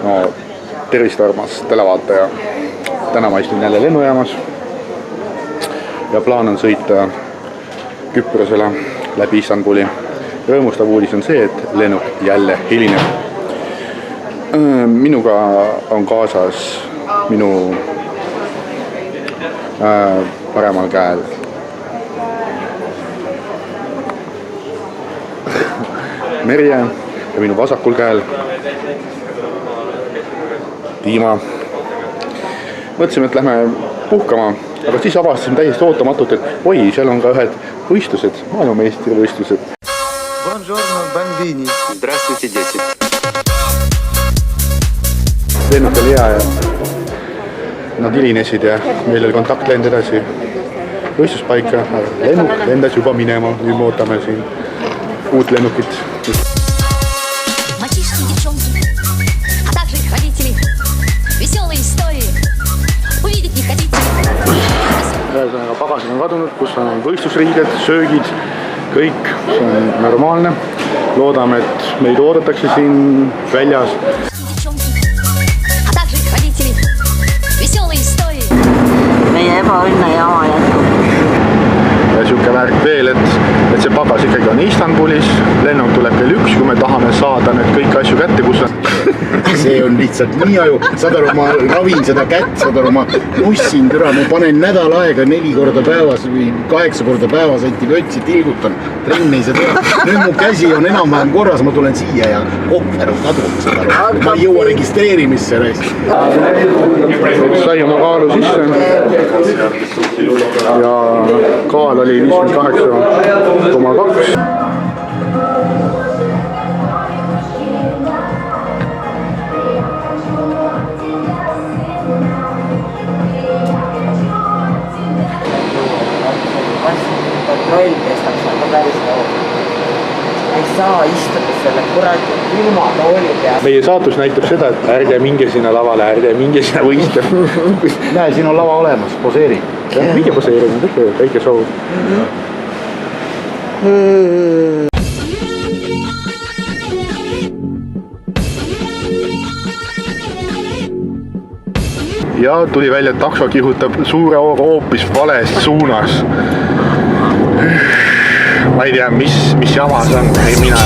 no tervist, armas televaataja. Täna ma istun jälle lennujaamas ja plaan on sõita Küprosele läbi Istanbuli. Rõõmustav uudis on see, et lennuk jälle hilineb. Minuga on kaasas minu paremal käel Merje ja minu vasakul käel Tiima. Mõtlesime, et lähme puhkama, aga siis avastasime täiesti ootamatult, et oi, seal on ka ühed võistlused, maailmameistrivõistlused. Buongiorno, bambini. Здравствуйте, дети. Lennuk oli hea ja nad hilinesid ja meil oli kontaktlend edasi võistluspaika, aga lennuk lendas juba minema, nüüd me ootame siin uut lennukit. Ühesõnaga pagasid on kadunud, kus on võistlusriided, söögid, kõik, see on normaalne. Loodame, et meid oodatakse siin väljas. Meie ebaõnne jama jätkub. Ja siuke värk veel, et see pagas ikkagi on Istanbulis, lennuk tuleb kell 1, kui me tahame saada need kõik asju kätte, kus on. See on lihtsalt nii aju, saad aru, ma ravin seda kätt, saad aru, ma nussin türa, ma panen nädal aega 4 korda päevas või 8 korda päevas antibiotsi tilgutan, trenn ei saa teha. Nüüd mu käsi on enam-vähem korras, ma tulen siia ja kohver on kadunud, saad aru, ma ei jõua registreerimisse reist. Sai oma kaalu sisse ja kaal oli 58,2. Kontroll kestab seal ka päris kaua. Ei saa istuda selle kuradi ilma tooli peal. Meie saatus näitab seda, et ärge minge sinna lavale, ärge minge sinna võistlema. Näe, siin on lava olemas, poseeri. Minge poseerima, väike show. Ja tuli välja, et takso kihutab suure hooga hoopis valest suunas. Ma ei tea, mis jama see on, ei mina.